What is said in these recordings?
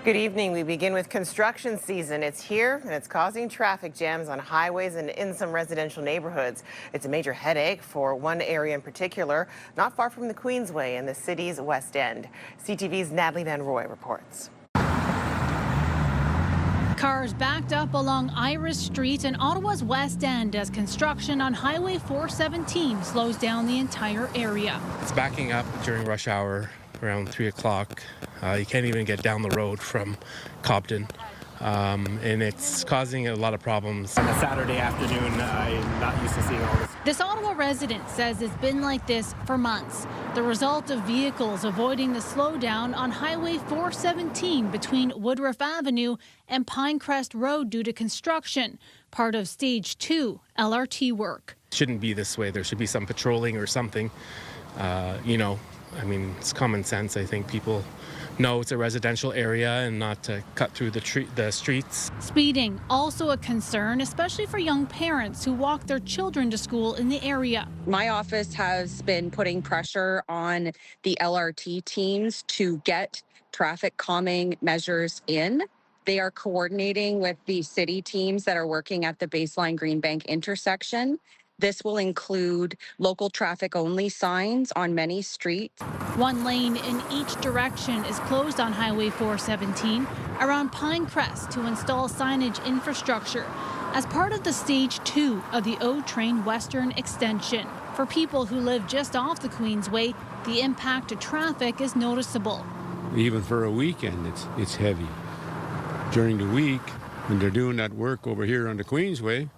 Good evening. We begin with construction season. It's here and it's causing traffic jams on highways and in some residential neighborhoods. It's a major headache for one area in particular, not far from the Queensway in the city's West End. CTV's Natalie Van Rooy reports. Cars backed up along Iris Street in Ottawa's West End as construction on Highway 417 slows down the entire area. It's backing up during rush hour around 3 o'clock. You can't even get down the road from Cobden. And it's causing a lot of problems. On a Saturday afternoon, I'm not used to seeing all this. This Ottawa resident says it's been like this for months. The result of vehicles avoiding the slowdown on Highway 417 between Woodroffe Avenue and Pinecrest Road due to construction, part of Stage 2 LRT work. It shouldn't be this way. There should be some patrolling or something. It's common sense. I think people know it's a residential area and not to cut through the streets. Speeding, also a concern, especially for young parents who walk their children to school in the area. My office has been putting pressure on the LRT teams to get traffic calming measures in. They are coordinating with the city teams that are working at the Baseline Greenbank intersection. This will include local traffic only signs on many streets. One lane in each direction is closed on Highway 417 around Pinecrest to install signage infrastructure as part of the Stage 2 of the O-Train Western Extension. For people who live just off the Queensway, the impact to traffic is noticeable. Even for a weekend, it's heavy. During the week, when they're doing that work over here on the Queensway,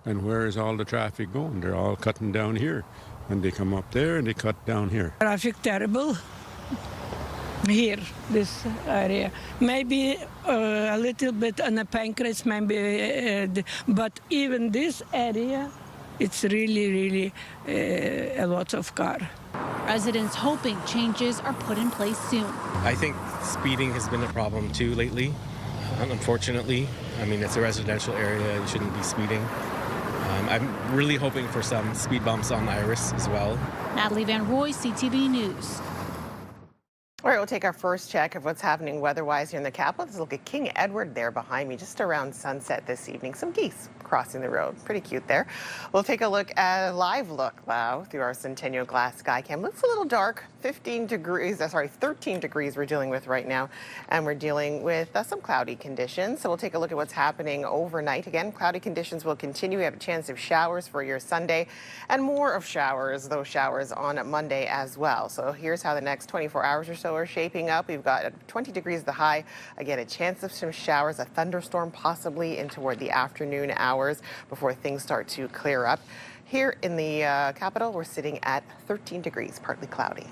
and where is all the traffic going? They're all cutting down here. And they come up there and they cut down here. Traffic terrible here, this area. Maybe a little bit on the Pinecrest, maybe, but even this area, it's really a lot of car. Residents hoping changes are put in place soon. I think speeding has been a problem too lately, unfortunately. It's a residential area. You shouldn't be speeding. I'm really hoping for some speed bumps on Iris as well. Natalie Van Rooy, CTV News. All right, we'll take our first check of what's happening weather-wise here in the capital. Let's look at King Edward there behind me, just around sunset this evening. Some geese crossing the road. Pretty cute there. We'll take a look at a live look now through our Centennial Glass sky cam. Looks a little dark. 13 degrees we're dealing with right now. And we're dealing with some cloudy conditions. So we'll take a look at what's happening overnight. Again, cloudy conditions will continue. We have a chance of showers for your Sunday and more of showers, those showers on Monday as well. So here's how the next 24 hours or so are shaping up. We've got 20 degrees the high. Again, a chance of some showers, a thunderstorm possibly in toward the afternoon hours before things start to clear up. Here in the capital, we're sitting at 13 degrees, partly cloudy.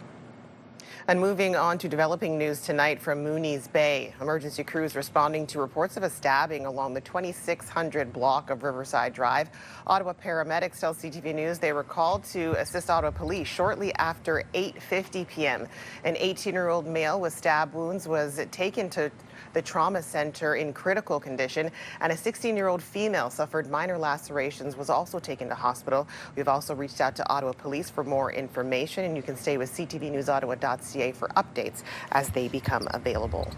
And moving on to developing news tonight from Mooney's Bay. Emergency crews responding to reports of a stabbing along the 2600 block of Riverside Drive. Ottawa paramedics tell CTV News they were called to assist Ottawa police shortly after 8:50 p.m. An 18-year-old male with stab wounds was taken to the trauma center in critical condition, and a 16-year-old female suffered minor lacerations, was also taken to hospital. We've also reached out to Ottawa Police for more information, and you can stay with ctvnewsottawa.ca for updates as they become available.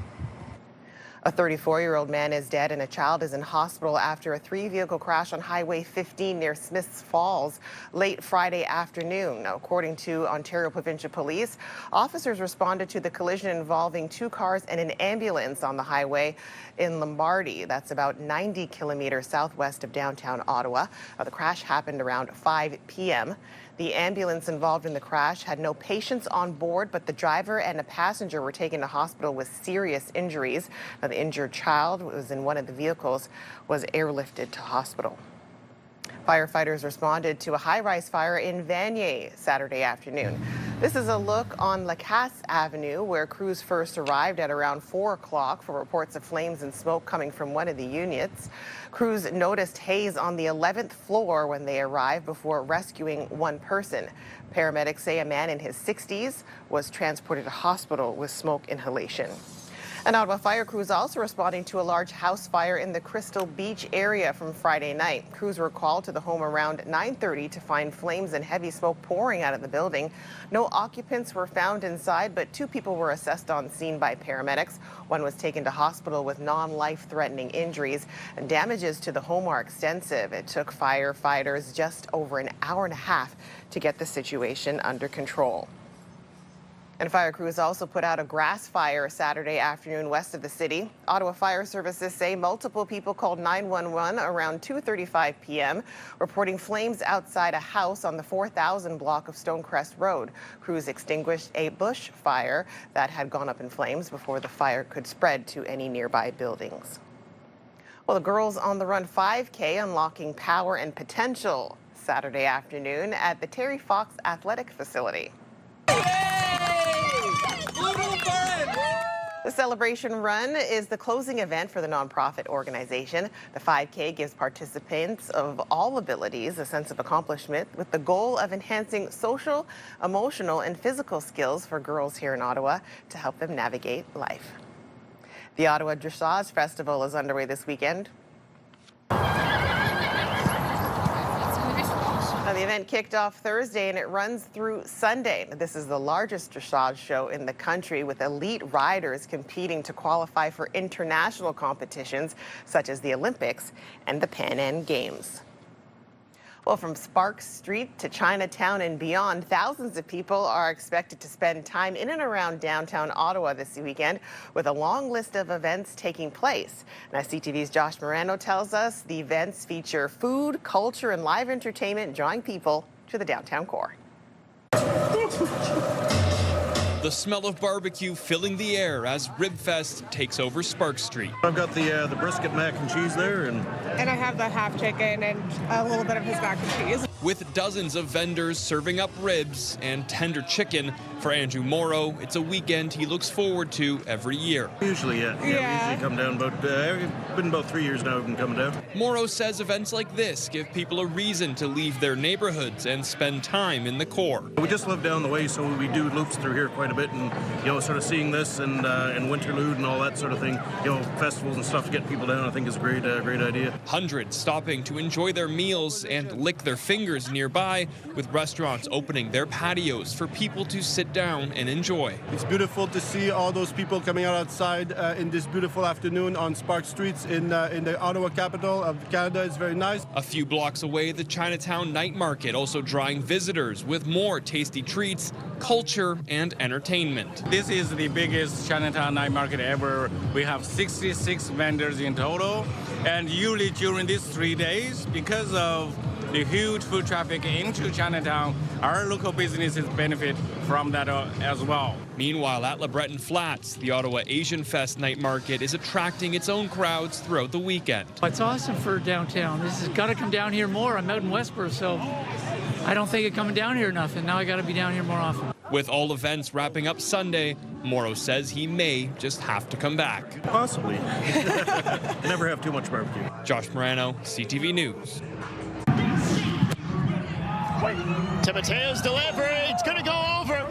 A 34-year-old man is dead and a child is in hospital after a 3-vehicle crash on Highway 15 near Smiths Falls late Friday afternoon. Now, according to Ontario Provincial Police, officers responded to the collision involving 2 cars and an ambulance on the highway in Lombardy. That's about 90 kilometers southwest of downtown Ottawa. The crash happened around 5 p.m. The ambulance involved in the crash had no patients on board, but the driver and a passenger were taken to hospital with serious injuries. Now, the injured child who was in one of the vehicles was airlifted to hospital. Firefighters responded to a high-rise fire in Vanier Saturday afternoon. This is a look on Lacasse Avenue, where crews first arrived at around 4 o'clock for reports of flames and smoke coming from one of the units. Crews noticed haze on the 11th floor when they arrived before rescuing one person. Paramedics say a man in his 60s was transported to hospital with smoke inhalation. An Ottawa fire crews also responding to a large house fire in the Crystal Beach area from Friday night. Crews were called to the home around 9:30 to find flames and heavy smoke pouring out of the building. No occupants were found inside, but 2 people were assessed on scene by paramedics. One was taken to hospital with non-life-threatening injuries, and damages to the home are extensive. It took firefighters just over an hour and a half to get the situation under control. And fire crews also put out a grass fire Saturday afternoon west of the city. Ottawa Fire Services say multiple people called 911 around 2:35 p.m. reporting flames outside a house on the 4000 block of Stonecrest Road. Crews extinguished a bush fire that had gone up in flames before the fire could spread to any nearby buildings. Well, the Girls on the Run 5K unlocking power and potential Saturday afternoon at the Terry Fox Athletic Facility. The celebration run is the closing event for the nonprofit organization. The 5K gives participants of all abilities a sense of accomplishment with the goal of enhancing social, emotional, and physical skills for girls here in Ottawa to help them navigate life. The Ottawa Dressage Festival is underway this weekend. The event kicked off Thursday and it runs through Sunday. This is the largest dressage show in the country, with elite riders competing to qualify for international competitions such as the Olympics and the Pan Am Games. Well, from Sparks Street to Chinatown and beyond, thousands of people are expected to spend time in and around downtown Ottawa this weekend, with a long list of events taking place. Now, CTV's Josh Marano tells us the events feature food, culture, and live entertainment, drawing people to the downtown core. The smell of barbecue filling the air as Ribfest takes over Sparks Street. I've got the brisket mac and cheese there, and I have the half chicken and a little bit of his mac and cheese. With dozens of vendors serving up ribs and tender chicken, for Andrew Morrow, it's a weekend he looks forward to every year. Usually, yeah. We usually come down, but it's been about 3 years now we've been coming down. Morrow says events like this give people a reason to leave their neighborhoods and spend time in the core. We just live down the way, so we do loops through here quite a bit, and sort of seeing this and Winterlude and all that sort of thing, festivals and stuff to get people down, I think is a great idea. Hundreds stopping to enjoy their meals and lick their fingers nearby, with restaurants opening their patios for people to sit down and enjoy. It's beautiful to see all those people coming out outside in this beautiful afternoon on Sparks Streets in the Ottawa capital of Canada. It's very nice. A few blocks away, the Chinatown Night Market also drawing visitors with more tasty treats, culture, and entertainment. This is the biggest Chinatown Night Market ever. We have 66 vendors in total, and usually during these 3 days, because of the huge foot traffic into Chinatown, our local businesses benefit from that as well. Meanwhile, at LeBreton Flats, the Ottawa Asian Fest Night Market is attracting its own crowds throughout the weekend. It's awesome for downtown. This has got to come down here more. I'm out in Westboro, so I don't think it's coming down here enough, and now I got to be down here more often. With all events wrapping up Sunday, Morrow says he may just have to come back. Possibly. Never have too much barbecue. Josh Marano, CTV News. To Mateo's delivery, it's going to go over.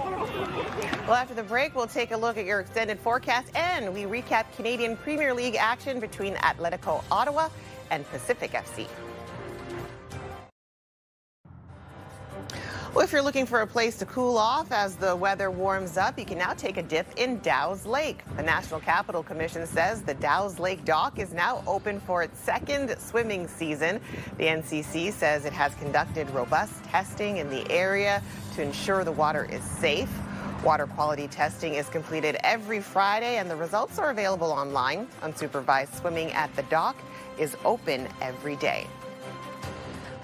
Well, after the break, we'll take a look at your extended forecast and we recap Canadian Premier League action between Atletico Ottawa and Pacific FC. Well, if you're looking for a place to cool off as the weather warms up, you can now take a dip in Dow's Lake. The National Capital Commission says the Dow's Lake dock is now open for its second swimming season. The NCC says it has conducted robust testing in the area to ensure the water is safe. Water quality testing is completed every Friday and the results are available online. Unsupervised swimming at the dock is open every day.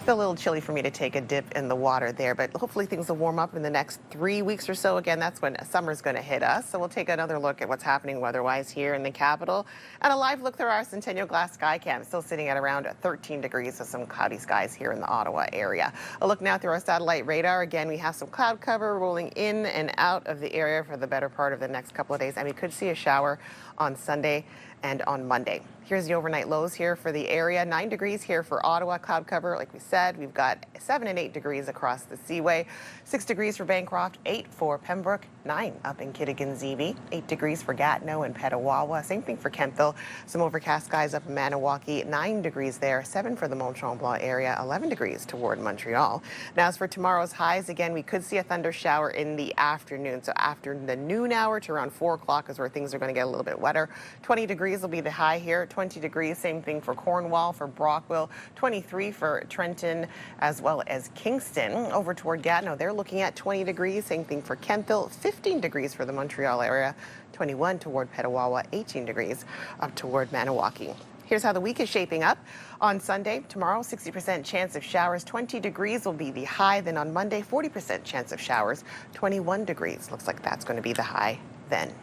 Still a little chilly for me to take a dip in the water there, but hopefully things will warm up in the next 3 weeks or so. Again, that's when summer's going to hit us. So we'll take another look at what's happening weather-wise here in the capital. And a live look through our Centennial Glass Sky Cam, still sitting at around 13 degrees with some cloudy skies here in the Ottawa area. A look now through our satellite radar. Again, we have some cloud cover rolling in and out of the area for the better part of the next couple of days. And we could see a shower on Sunday and on Monday. Here's the overnight lows here for the area. 9 degrees here for Ottawa, cloud cover. Like we said, we've got 7 and 8 degrees across the Seaway. 6 degrees for Bancroft, 8 for Pembroke, 9 up in Kittigan-Zibi, 8 degrees for Gatineau and Petawawa. Same thing for Kentville. Some overcast skies up in Maniwaki, 9 degrees there, 7 for the Mont-Tremblant area, 11 degrees toward Montreal. Now, as for tomorrow's highs, again, we could see a thunder shower in the afternoon. So after the noon hour to around 4 o'clock is where things are going to get a little bit wetter. 20 degrees will be the high here. 20 degrees, same thing for Cornwall, for Brockville, 23 for Trenton, as well as Kingston. Over toward Gatineau, they're looking at 20 degrees, same thing for Kentville, 15 degrees for the Montreal area, 21 toward Petawawa, 18 degrees up toward Maniwaki. Here's how the week is shaping up. On Sunday, tomorrow, 60% chance of showers, 20 degrees will be the high. Then on Monday, 40% chance of showers, 21 degrees. Looks like that's going to be the high then.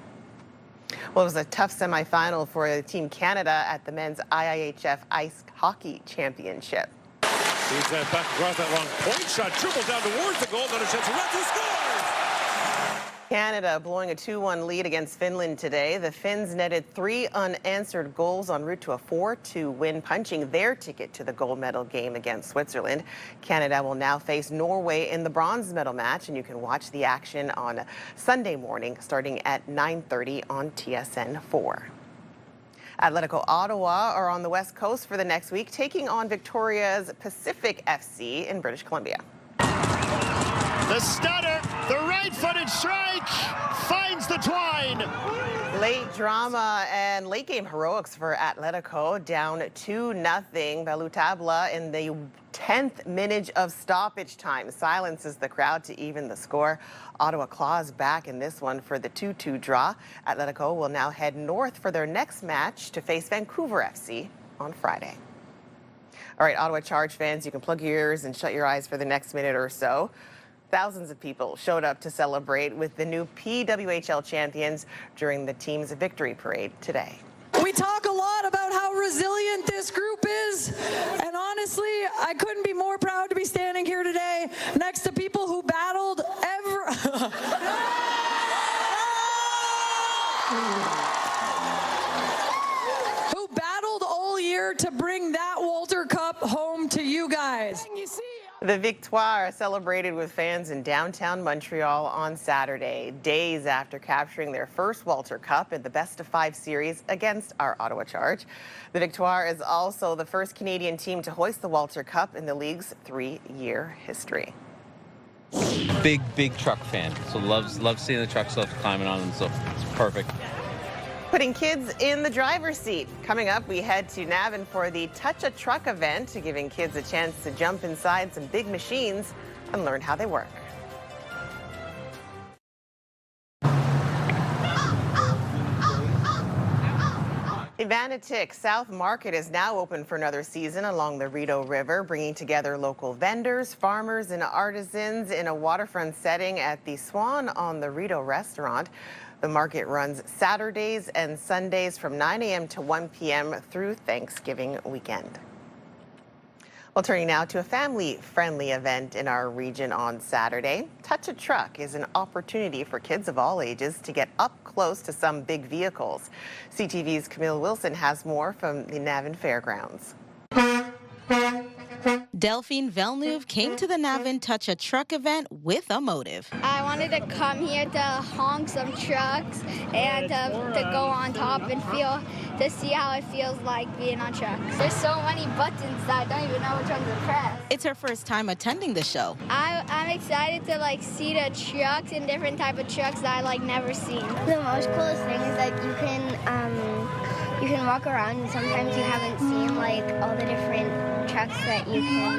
Well, it was a tough semifinal for Team Canada at the men's IIHF Ice Hockey Championship. He's back across that long point shot, dribbles down towards the goal, got a chance to run, he scores! Canada blowing a 2-1 lead against Finland today. The Finns netted 3 unanswered goals en route to a 4-2 win, punching their ticket to the gold medal game against Switzerland. Canada will now face Norway in the bronze medal match, and you can watch the action on Sunday morning starting at 9:30 on TSN 4. Atletico Ottawa are on the West Coast for the next week, taking on Victoria's Pacific FC in British Columbia. The stutter, the right-footed strike, finds the twine. Late drama and late game heroics for Atletico, down 2-0. Balutabla in the 10th minute of stoppage time silences the crowd to even the score. Ottawa claws back in this one for the 2-2 draw. Atletico will now head north for their next match to face Vancouver FC on Friday. All right, Ottawa Charge fans, you can plug your ears and shut your eyes for the next minute or so. Thousands of people showed up to celebrate with the new PWHL champions during the team's victory parade today. We talk a lot about how resilient this group is, and honestly, I couldn't be more proud to be standing here today next to people who battled who battled all year to bring that Walter Cup home to you guys. The Victoire celebrated with fans in downtown Montreal on Saturday, days after capturing their first Walter Cup in the best-of-5 series against our Ottawa Charge. The Victoire is also the first Canadian team to hoist the Walter Cup in the league's 3-year history. Big truck fan, so loves seeing the trucks, loves climbing on them, so it's perfect. Putting kids in the driver's seat. Coming up, we head to Navan for the Touch a Truck event, giving kids a chance to jump inside some big machines and learn how they work. Ivanatik South Market is now open for another season along the Rideau River, bringing together local vendors, farmers, and artisans in a waterfront setting at the Swan on the Rideau restaurant. The market runs Saturdays and Sundays from 9 a.m. to 1 p.m. through Thanksgiving weekend. Well, turning now to a family-friendly event in our region on Saturday. Touch a Truck is an opportunity for kids of all ages to get up close to some big vehicles. CTV's Camille Wilson has more from the Navan Fairgrounds. Delphine Villeneuve came to the Navan Touch a Truck event with a motive. I wanted to come here to honk some trucks and to go on top and to see how it feels like being on trucks. There's so many buttons that I don't even know which ones to press. It's her first time attending the show. I'm excited to see the trucks and different type of trucks that I never seen. The most coolest thing is that you can walk around and sometimes you haven't seen all the different trucks that you can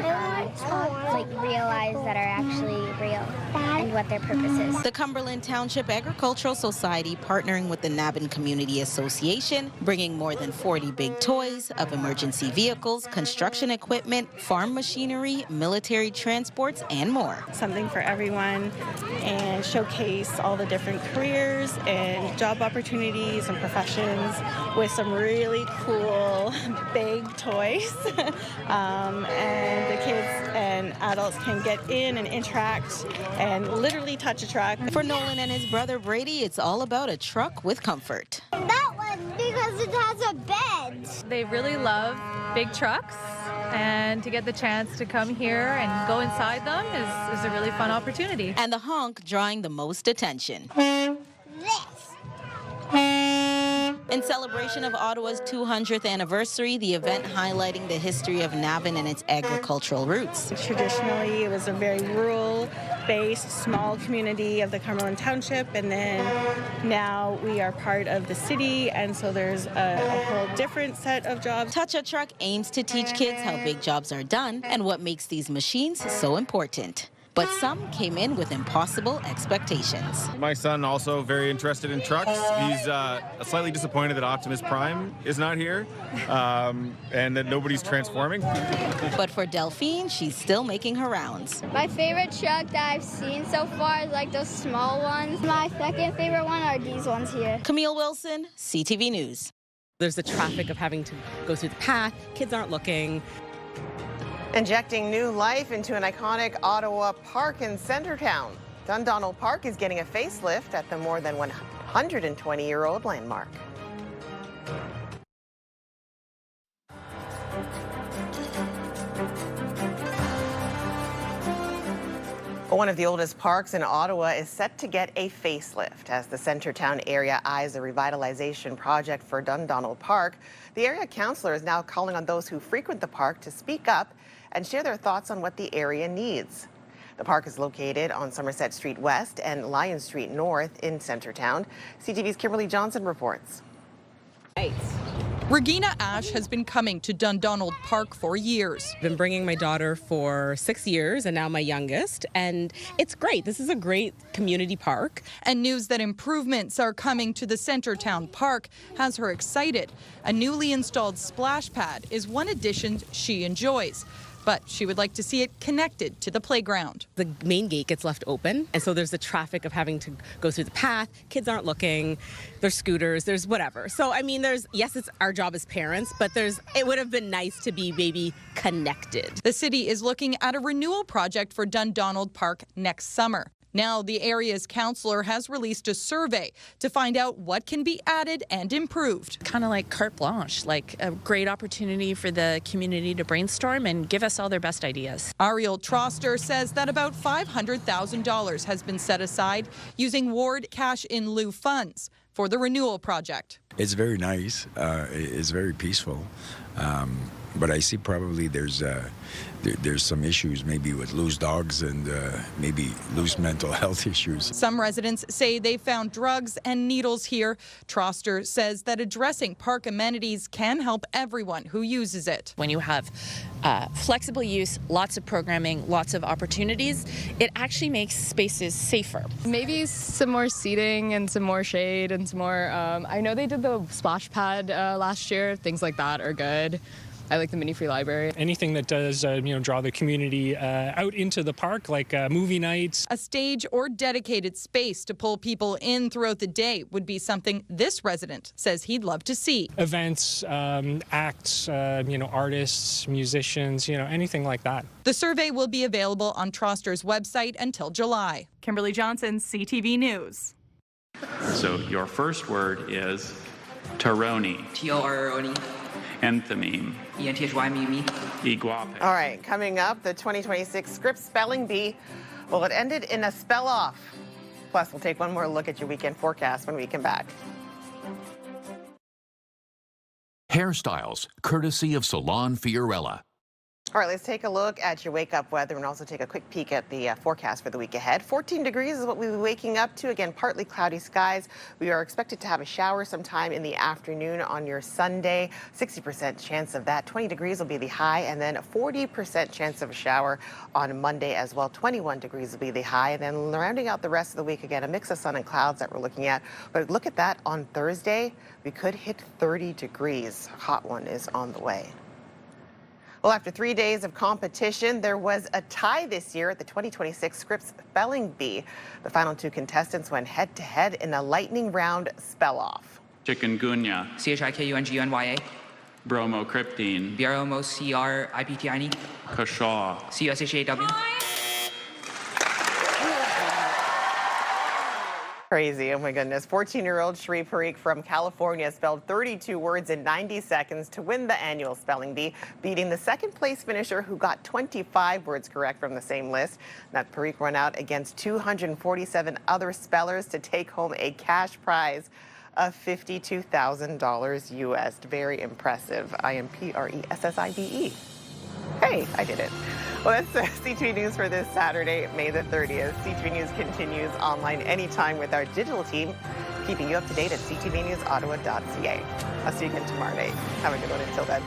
realize that are actually real and what their purpose is. The Cumberland Township Agricultural Society partnering with the Navan Community Association, bringing more than 40 big toys of emergency vehicles, construction equipment, farm machinery, military transports, and more. Something for everyone and showcase all the different careers and job opportunities and professions with some really cool big toys. And the kids and adults can get in and interact and literally touch a truck. For Nolan and his brother Brady, it's all about a truck with comfort. That one, because because it has a bed. They really love big trucks, and to get the chance to come here and go inside them is a really fun opportunity. And the honk drawing the most attention. In celebration of Ottawa's 200th anniversary, the event highlighting the history of Navan and its agricultural roots. Traditionally, it was a very rural-based, small community of the Cumberland Township, and then now we are part of the city, and so there's a whole different set of jobs. Touch a Truck aims to teach kids how big jobs are done and what makes these machines so important. But some came in with impossible expectations. My son also very interested in trucks. He's slightly disappointed that Optimus Prime is not here and that nobody's transforming. But for Delphine, she's still making her rounds. My favorite truck that I've seen so far is like those small ones. My second favorite one are these ones here. Camille Wilson, CTV News. There's the traffic of having to go through the path. Kids aren't looking. Injecting new life into an iconic Ottawa park in Centretown. Dundonald Park is getting a facelift at the more than 120-year-old landmark. One of the oldest parks in Ottawa is set to get a facelift as the Centretown area eyes a revitalization project for Dundonald Park. The area councillor is now calling on those who frequent the park to speak up and share their thoughts on what the area needs. The park is located on Somerset Street West and Lyon Street North in Centretown. CTV's Kimberley Johnson reports. Regina Ash has been coming to Dundonald Park for years. I've been bringing my daughter for 6 years and now my youngest, and it's great. This is a great community park. And news that improvements are coming to the Centretown Park has her excited. A newly installed splash pad is one addition she enjoys, but she would like to see it connected to the playground. The main gate gets left open, and so there's the traffic of having to go through the path. Kids aren't looking, there's scooters, there's whatever. So, I mean, yes, it's our job as parents, but it would have been nice to be maybe connected. The city is looking at a renewal project for Dundonald Park next summer. Now, the area's councillor has released a survey to find out what can be added and improved. Kind of like carte blanche, like a great opportunity for the community to brainstorm and give us all their best ideas. Ariel Troster says that about $500,000 has been set aside using ward cash-in-lieu funds for the renewal project. It's very nice. It's very peaceful. But I see probably there's some issues maybe with loose dogs and maybe loose mental health issues. Some residents say they found drugs and needles here. Troster says that addressing park amenities can help everyone who uses it. When you have flexible use, lots of programming, lots of opportunities, it actually makes spaces safer. Maybe some more seating and some more shade and some more, I know they did the splash pad last year. Things like that are good. I like the mini free library. Anything that does, draw the community out into the park, like movie nights. A stage or dedicated space to pull people in throughout the day would be something this resident says he'd love to see. Events, acts, artists, musicians, anything like that. The survey will be available on Troster's website until July. Kimberley Johnson, CTV News. So your first word is Taroni. T-O-R-O-N-E. Enthamine. E-N-T-H-Y-M-E-M-E. Iguape. All right, coming up, the 2026 Scripps Spelling Bee. Well, it ended in a spell off. Plus, we'll take one more look at your weekend forecast when we come back. Hairstyles, courtesy of Salon Fiorella. All right, let's take a look at your wake-up weather and also take a quick peek at the forecast for the week ahead. 14 degrees is what we'll be waking up to. Again, partly cloudy skies. We are expected to have a shower sometime in the afternoon on your Sunday. 60% chance of that. 20 degrees will be the high, and then a 40% chance of a shower on Monday as well. 21 degrees will be the high, and then rounding out the rest of the week, again, a mix of sun and clouds that we're looking at. But look at that on Thursday. We could hit 30 degrees. A hot one is on the way. Well, after 3 days of competition, there was a tie this year at the 2026 Scripps Spelling Bee. The final two contestants went head-to-head in a lightning round spell-off. Chikungunya. C-H-I-K-U-N-G-U-N-Y-A. Bromocriptine. B-R-O-M-O-C-R-I-P-T-I-N-E. Kashaw. C-U-S-H-A-W. Crazy. Oh my goodness. 14-year-old Rooy Parikh from California spelled 32 words in 90 seconds to win the annual spelling bee, beating the second place finisher who got 25 words correct from the same list. That Parikh won out against 247 other spellers to take home a cash prize of $52,000 US. Very impressive. IMPRESSIDE. Hey, I did it. Well, that's CTV News for this Saturday, May the 30th. CTV News continues online anytime with our digital team, keeping you up to date at ctvnewsottawa.ca. I'll see you again tomorrow night. Have a good one until then.